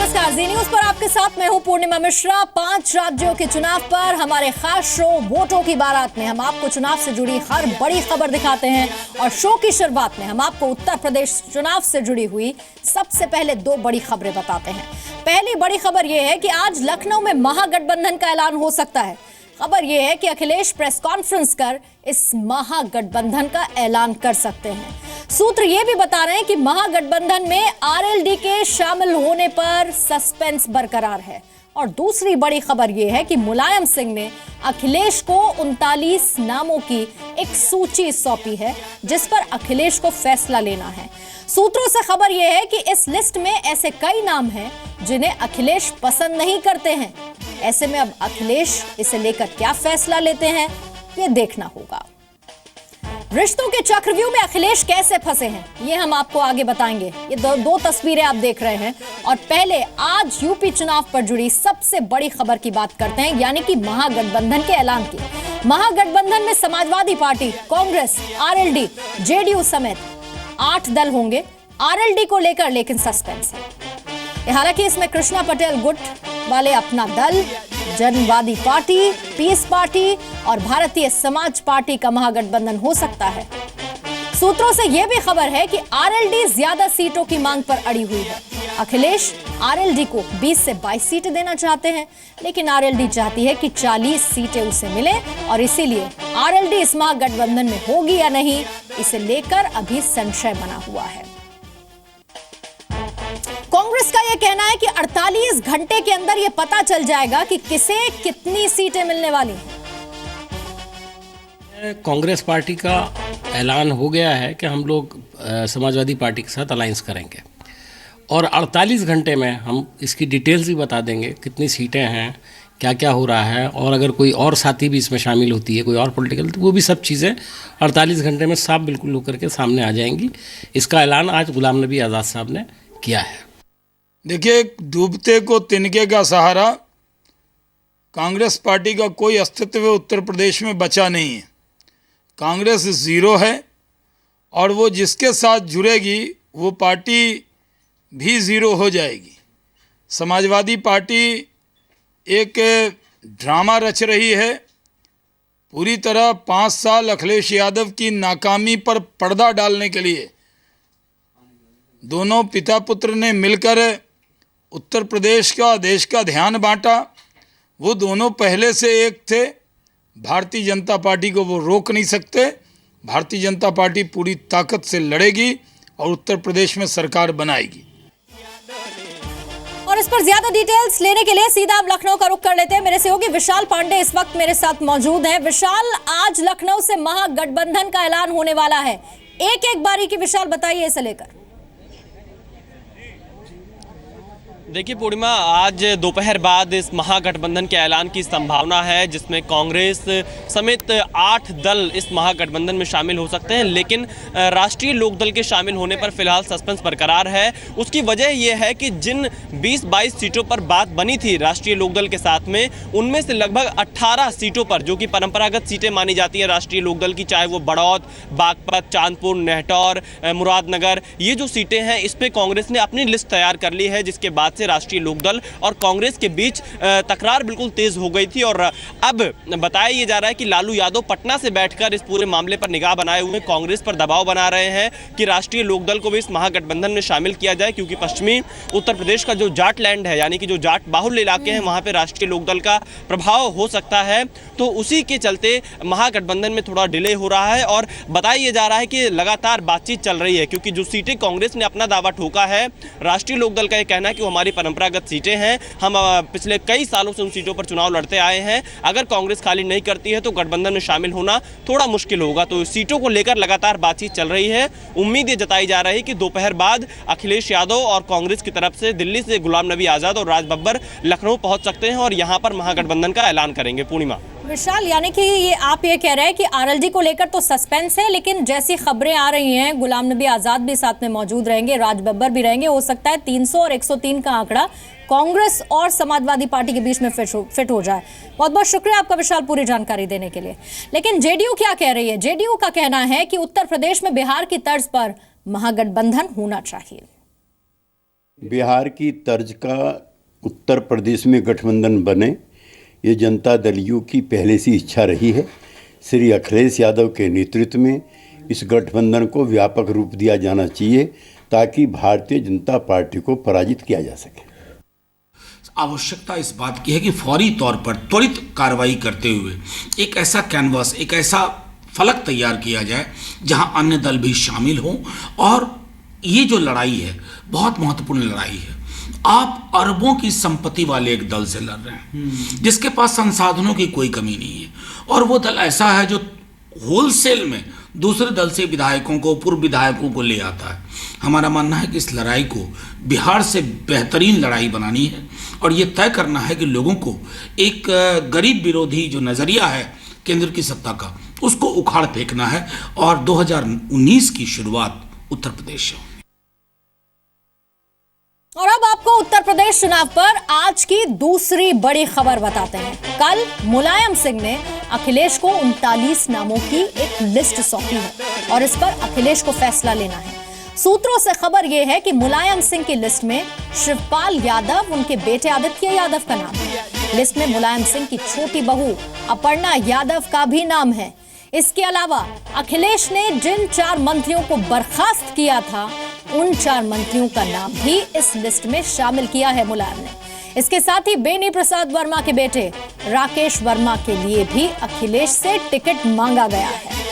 नमस्कार, जी न्यूज पर आपके साथ मैं हूं पूर्णिमा मिश्रा। 5 राज्यों के चुनाव पर हमारे खास शो वोटों की बारात में हम आपको चुनाव से जुड़ी हर बड़ी खबर दिखाते हैं और शो की शुरुआत में हम आपको उत्तर प्रदेश चुनाव से जुड़ी हुई सबसे पहले 2 बड़ी खबरें बताते हैं। पहली बड़ी खबर यह है कि आज लखनऊ में महागठबंधन का ऐलान हो सकता है। खबर यह है कि अखिलेश प्रेस कॉन्फ्रेंस कर इस महागठबंधन का ऐलान कर सकते हैं। सूत्र यह भी बता रहे हैं कि महागठबंधन में आरएलडी के शामिल होने पर सस्पेंस बरकरार है। और दूसरी बड़ी खबर यह है कि मुलायम सिंह ने अखिलेश को 39 नामों की एक सूची सौंपी है जिस पर अखिलेश को फैसला लेना है। सूत्रों से खबर यह है कि इस लिस्ट में ऐसे कई नाम हैं जिन्हें अखिलेश पसंद नहीं करते हैं। ऐसे में अब अखिलेश इसे लेकर क्या फैसला लेते हैं, ये देखना होगा। रिश्तों के चक्रव्यूह में अखिलेश कैसे फंसे हैं, ये हम आपको आगे बताएंगे। ये दो तस्वीरें आप देख रहे हैं और पहले आज यूपी चुनाव पर जुड़ी सबसे बड़ी खबर की बात करते हैं, यानी कि महागठबंधन के ऐलान की। महागठबंधन में Samajwadi party, Congress, RLD, JDU समेत 8 दल होंगे। आरएलडी को लेकर लेकिन सस्पेंस है। हालांकि इसमें कृष्णा पटेल गुट वाले अपना दल, जनवादी पार्टी, पीस पार्टी और भारतीय समाज पार्टी का महागठबंधन हो सकता है। सूत्रों से यह भी खबर है कि आरएलडी ज्यादा सीटों की मांग पर अड़ी हुई है। अखिलेश आरएलडी को 20 से 22 सीटें देना चाहते हैं, लेकिन आरएलडी चाहती है कि 40 सीटें उसे मिले और इसीलिए आरएलडी इस महागठबंधन में होगी या नहीं, इसे लेकर अभी संशय बना हुआ है। कांग्रेस का यह कहना है कि 48 घंटे के अंदर यह पता चल जाएगा कि किसे कितनी सीटें मिलने वाली हैं। कांग्रेस पार्टी का ऐलान हो गया है कि हम लोग समाजवादी पार्टी के साथ अलायंस करेंगे और 48 घंटे में हम इसकी डिटेल्स भी बता देंगे, कितनी सीटें हैं, क्या क्या हो रहा है, और अगर कोई और साथी भी इसमें शामिल होती है, कोई और पॉलिटिकल, तो वो भी सब चीज़ें 48 घंटे में साफ बिल्कुल होकर के सामने आ जाएंगी। इसका ऐलान आज गुलाम नबी आज़ाद साहब ने किया है। देखिए, डूबते को तिनके का सहारा, कांग्रेस पार्टी का कोई अस्तित्व उत्तर प्रदेश में बचा नहीं है। कांग्रेस ज़ीरो है और वो जिसके साथ जुड़ेगी वो पार्टी भी ज़ीरो हो जाएगी। समाजवादी पार्टी एक ड्रामा रच रही है। पूरी तरह 5 साल अखिलेश यादव की नाकामी पर पर्दा डालने के लिए दोनों पिता पुत्र ने मिलकर उत्तर प्रदेश का, देश का ध्यान बांटा। वो दोनों पहले से एक थे। भारतीय जनता पार्टी को वो रोक नहीं सकते। भारतीय जनता पार्टी पूरी ताकत से लड़ेगी और उत्तर प्रदेश में सरकार बनाएगी। और इस पर ज्यादा डिटेल्स लेने के लिए सीधा हम लखनऊ का रुख कर लेते हैं। मेरे सहयोगी विशाल पांडे इस वक्त मेरे साथ मौजूद हैं। विशाल, आज लखनऊ से महागठबंधन का ऐलान होने वाला है। एक एक बारी की विशाल बताइए इसे लेकर। देखिए पूर्णिमा, आज दोपहर बाद इस महागठबंधन के ऐलान की संभावना है जिसमें कांग्रेस समेत 8 दल इस महागठबंधन में शामिल हो सकते हैं, लेकिन राष्ट्रीय लोकदल के शामिल होने पर फिलहाल सस्पेंस बरकरार है। उसकी वजह यह है कि जिन 20-22 सीटों पर बात बनी थी राष्ट्रीय लोकदल के साथ में, उनमें से लगभग 18 सीटों पर, जो कि परंपरागत सीटें मानी जाती हैं राष्ट्रीय लोकदल की, चाहे वो बड़ौद, बागपत, चांदपुर, नेहटौर, मुरादनगर, ये जो सीटें हैं इस पर कांग्रेस ने अपनी लिस्ट तैयार कर ली है, जिसके बाद से राष्ट्रीय लोकदल और कांग्रेस के बीच तकरार बिल्कुल तेज हो गई थी। और अब बताया यह जा रहा है कि लालू यादव पटना से बैठकर इस पूरे मामले पर निगाह बनाए हुए कांग्रेस पर दबाव बना रहे हैं कि राष्ट्रीय लोकदल को भी इस महागठबंधन में शामिल किया जाए, क्योंकि पश्चिमी उत्तर प्रदेश का जो जाट लैंड है, यानी कि जो जाट बाहुल्य इलाके हैं, वहां पर राष्ट्रीय लोकदल का प्रभाव हो सकता है। तो उसी के चलते महागठबंधन में थोड़ा डिले हो रहा है और बताया यह जा रहा है कि लगातार बातचीत चल रही है, क्योंकि जो सीटें कांग्रेस ने अपना दावा ठोका है, राष्ट्रीय लोकदल का यह कहना है कि वो हमारी परंपरागत सीटें हैं, हम पिछले कई सालों से उन सीटों पर चुनाव लड़ते आए हैं, अगर कांग्रेस खाली नहीं करती है तो गठबंधन में शामिल होना थोड़ा मुश्किल होगा। तो सीटों को लेकर लगातार बातचीत चल रही है। उम्मीद ये जताई जा रही है कि दोपहर बाद अखिलेश यादव और कांग्रेस की तरफ से दिल्ली से गुलाम नबी आजाद और राज बब्बर लखनऊ पहुंच सकते हैं और यहां पर महागठबंधन का ऐलान करेंगे। पूर्णिमा, विशाल, यानी कि ये आप ये कह रहे हैं कि आरएलडी को लेकर तो सस्पेंस है, लेकिन जैसी खबरें आ रही हैं गुलाम नबी आजाद भी साथ में मौजूद रहेंगे, राज बब्बर भी रहेंगे, हो सकता है 300 और 103 का आंकड़ा कांग्रेस और समाजवादी पार्टी के बीच में फिट हो जाए। बहुत बहुत शुक्रिया आपका विशाल, पूरी जानकारी देने के लिए। लेकिन जेडीयू क्या कह रही है? जेडीयू का कहना है कि उत्तर प्रदेश में बिहार की तर्ज पर महागठबंधन होना चाहिए। बिहार की तर्ज का उत्तर प्रदेश में गठबंधन बने, ये जनता दलियों की पहले से इच्छा रही है। श्री अखिलेश यादव के नेतृत्व में इस गठबंधन को व्यापक रूप दिया जाना चाहिए ताकि भारतीय जनता पार्टी को पराजित किया जा सके। आवश्यकता इस बात की है कि फौरी तौर पर त्वरित कार्रवाई करते हुए एक ऐसा कैनवास, एक ऐसा फलक तैयार किया जाए जहां अन्य दल भी शामिल हों। और ये जो लड़ाई है बहुत महत्वपूर्ण लड़ाई है। आप अरबों की संपत्ति वाले एक दल से लड़ रहे हैं जिसके पास संसाधनों की कोई कमी नहीं है, और वो दल ऐसा है जो होलसेल में दूसरे दल से विधायकों को, पूर्व विधायकों को ले आता है। हमारा मानना है कि इस लड़ाई को बिहार से बेहतरीन लड़ाई बनानी है और ये तय करना है कि लोगों को एक गरीब विरोधी जो नज़रिया है केंद्र की सत्ता का, उसको उखाड़ फेंकना है और 2019 की शुरुआत उत्तर प्रदेश से। और अब आपको उत्तर प्रदेश चुनाव पर आज की दूसरी बड़ी खबर बताते हैं। कल मुलायम सिंह ने अखिलेश को 39 नामों की एक लिस्ट सौंपी है और इस पर अखिलेश को फैसला लेना है। सूत्रों से खबर यह है कि मुलायम सिंह की लिस्ट में शिवपाल यादव, उनके बेटे आदित्य यादव का नाम है। लिस्ट में मुलायम सिंह की छोटी बहू अपर्णा यादव का भी नाम है। इसके अलावा अखिलेश ने जिन 4 मंत्रियों को बर्खास्त किया था, उन 4 मंत्रियों का नाम भी इस लिस्ट में शामिल किया है मुलायम ने। इसके साथ ही बेनी प्रसाद वर्मा के बेटे राकेश वर्मा के लिए भी अखिलेश से टिकट मांगा गया है।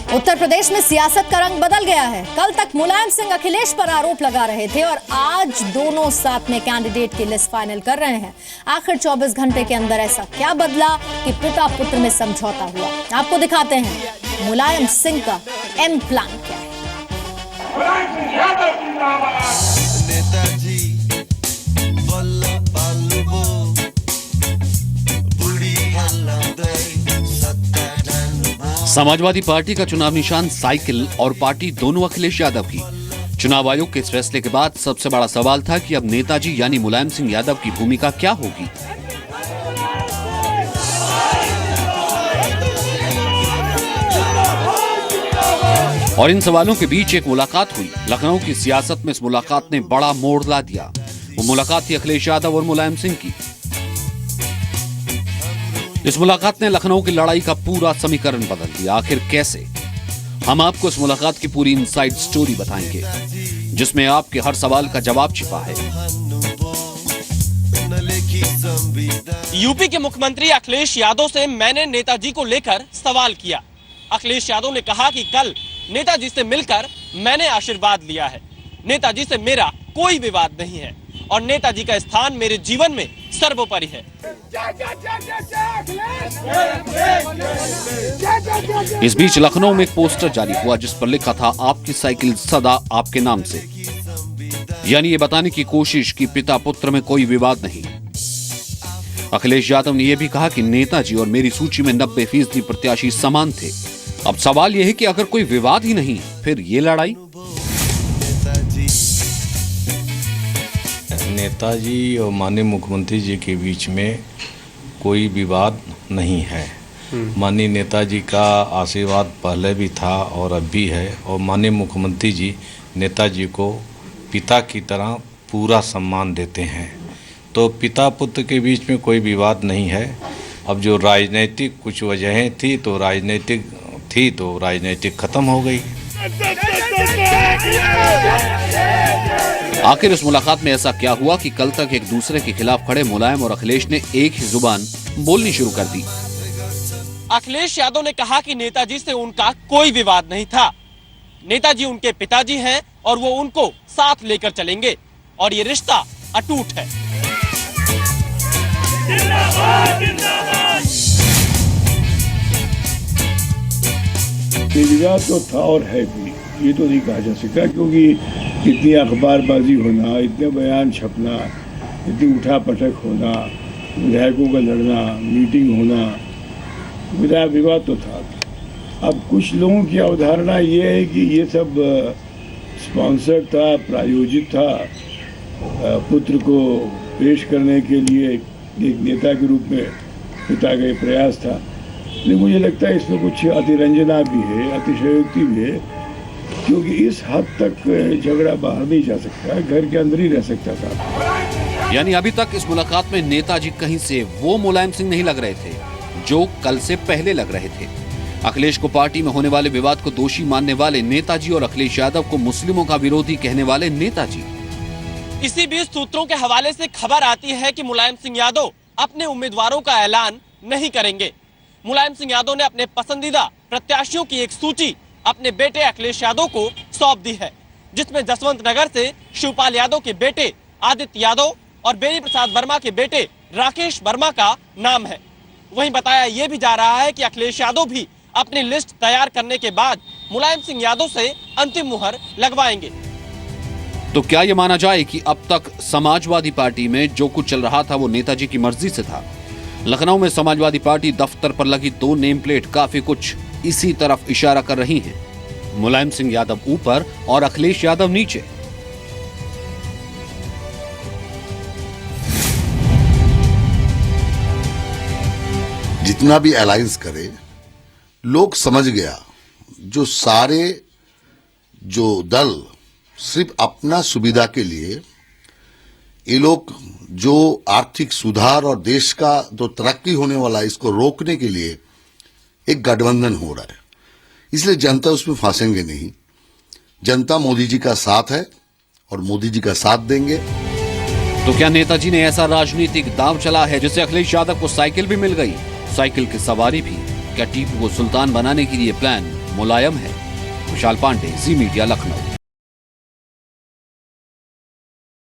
उत्तर प्रदेश में सियासत का रंग बदल गया है। कल तक मुलायम सिंह अखिलेश पर आरोप लगा रहे थे और आज दोनों साथ में कैंडिडेट की लिस्ट फाइनल कर रहे हैं। आखिर 24 घंटे के अंदर ऐसा क्या बदला कि पिता पुत्र में समझौता हुआ? आपको दिखाते हैं मुलायम सिंह का एम प्लान क्या है। समाजवादी पार्टी का चुनाव निशान साइकिल और पार्टी दोनों अखिलेश यादव की। चुनाव आयोग के इस फैसले के बाद सबसे बड़ा सवाल था कि अब नेताजी यानी मुलायम सिंह यादव की भूमिका क्या होगी। और इन सवालों के बीच एक मुलाकात हुई। लखनऊ की सियासत में इस मुलाकात ने बड़ा मोड़ ला दिया। वो मुलाकात थी अखिलेश यादव और मुलायम सिंह की। इस मुलाकात ने लखनऊ की लड़ाई का पूरा समीकरण बदल दिया। आखिर कैसे? हम आपको इस मुलाकात की पूरी इनसाइड स्टोरी बताएंगे, जिसमें आपके हर सवाल का जवाब छिपा है। यूपी के मुख्यमंत्री अखिलेश यादव से मैंने नेताजी को लेकर सवाल किया। अखिलेश यादव ने कहा कि कल नेताजी से मिलकर मैंने आशीर्वाद लिया है। नेताजी से मेरा कोई विवाद नहीं है और नेताजी का स्थान मेरे जीवन में सर्वोपरि है। इस बीच लखनऊ में एक पोस्टर जारी हुआ जिस पर लिखा था, आपकी साइकिल सदा आपके नाम से। यानी ये बताने की कोशिश कि पिता पुत्र में कोई विवाद नहीं। अखिलेश यादव ने यह भी कहा कि नेताजी और मेरी सूची में 90% प्रत्याशी समान थे। अब सवाल यह है कि अगर कोई विवाद ही नहीं, फिर ये लड़ाई? नेताजी और माननीय मुख्यमंत्री जी के बीच में कोई विवाद नहीं है। माननीय नेताजी का आशीर्वाद पहले भी था और अब भी है, और माननीय मुख्यमंत्री जी नेताजी को पिता की तरह पूरा सम्मान देते हैं। तो पिता पुत्र के बीच में कोई विवाद नहीं है। अब जो राजनीतिक कुछ वजहें थी तो राजनीतिक खत्म हो गई। आखिर इस मुलाकात में ऐसा क्या हुआ कि कल तक एक दूसरे के खिलाफ खड़े मुलायम और अखिलेश ने एक ही जुबान बोलनी शुरू कर दी? अखिलेश यादव ने कहा कि नेताजी से उनका कोई विवाद नहीं था। नेताजी उनके पिताजी हैं और वो उनको साथ लेकर चलेंगे और ये रिश्ता अटूट है। विवाद तो था और है भी, ये तो नहीं कहा जा सकता, क्योंकि इतनी अखबारबाजी होना, इतने बयान छपना, इतनी उठा पटक होना, विधायकों का लड़ना, मीटिंग होना, विवाद तो था। अब कुछ लोगों की अवधारणा ये है कि ये सब स्पॉन्सर था, प्रायोजित था, पुत्र को पेश करने के लिए एक नेता के रूप में पिता का प्रयास था। लेकिन मुझे लगता है इसमें कुछ अतिरंजना भी है, अतिशयोक्ति भी है, क्योंकि इस हद तक झगड़ा बाहर नहीं जा सकता, घर के अंदर ही रह सकता था। यानी अभी तक इस मुलाकात में नेताजी कहीं से वो मुलायम सिंह नहीं लग रहे थे जो कल से पहले लग रहे थे। अखिलेश को पार्टी में होने वाले विवाद को दोषी मानने वाले नेताजी और अखिलेश यादव को मुस्लिमों का विरोधी कहने वाले नेताजी। इसी बीच सूत्रों के हवाले से खबर आती है कि मुलायम सिंह यादव अपने उम्मीदवारों का ऐलान नहीं करेंगे। मुलायम सिंह यादव ने अपने पसंदीदा प्रत्याशियों की एक सूची अपने बेटे अखिलेश यादव को सौंप दी है, जिसमें जसवंत नगर से शिवपाल यादव के बेटे आदित्य यादव और बेनी प्रसाद वर्मा के बेटे राकेश वर्मा का नाम है। वहीं बताया यह भी जा रहा है कि अखिलेश यादव भी अपनी लिस्ट तैयार करने के बाद मुलायम सिंह यादव से अंतिम मुहर लगवाएंगे। तो क्या ये माना जाए कि अब तक समाजवादी पार्टी में जो कुछ चल रहा था वो नेताजी की मर्जी से था? लखनऊ में समाजवादी पार्टी दफ्तर पर लगी 2 नेम प्लेट काफी कुछ इसी तरफ इशारा कर रही हैं। मुलायम सिंह यादव ऊपर और अखिलेश यादव नीचे। जितना भी अलायंस करे, लोग समझ गया जो दल सिर्फ अपना सुविधा के लिए, ये लोग जो आर्थिक सुधार और देश का जो तरक्की होने वाला है इसको रोकने के लिए एक गठबंधन हो रहा है, इसलिए जनता उसमें फंसेंगे नहीं। जनता मोदी जी का साथ है और मोदी जी का साथ देंगे। तो क्या नेताजी ने ऐसा राजनीतिक दांव चला है जिससे अखिलेश यादव को साइकिल भी मिल गई, साइकिल की सवारी भी? क्या टीपू को सुल्तान बनाने के लिए प्लान मुलायम है? विशाल पांडे, जी मीडिया, लखनऊ।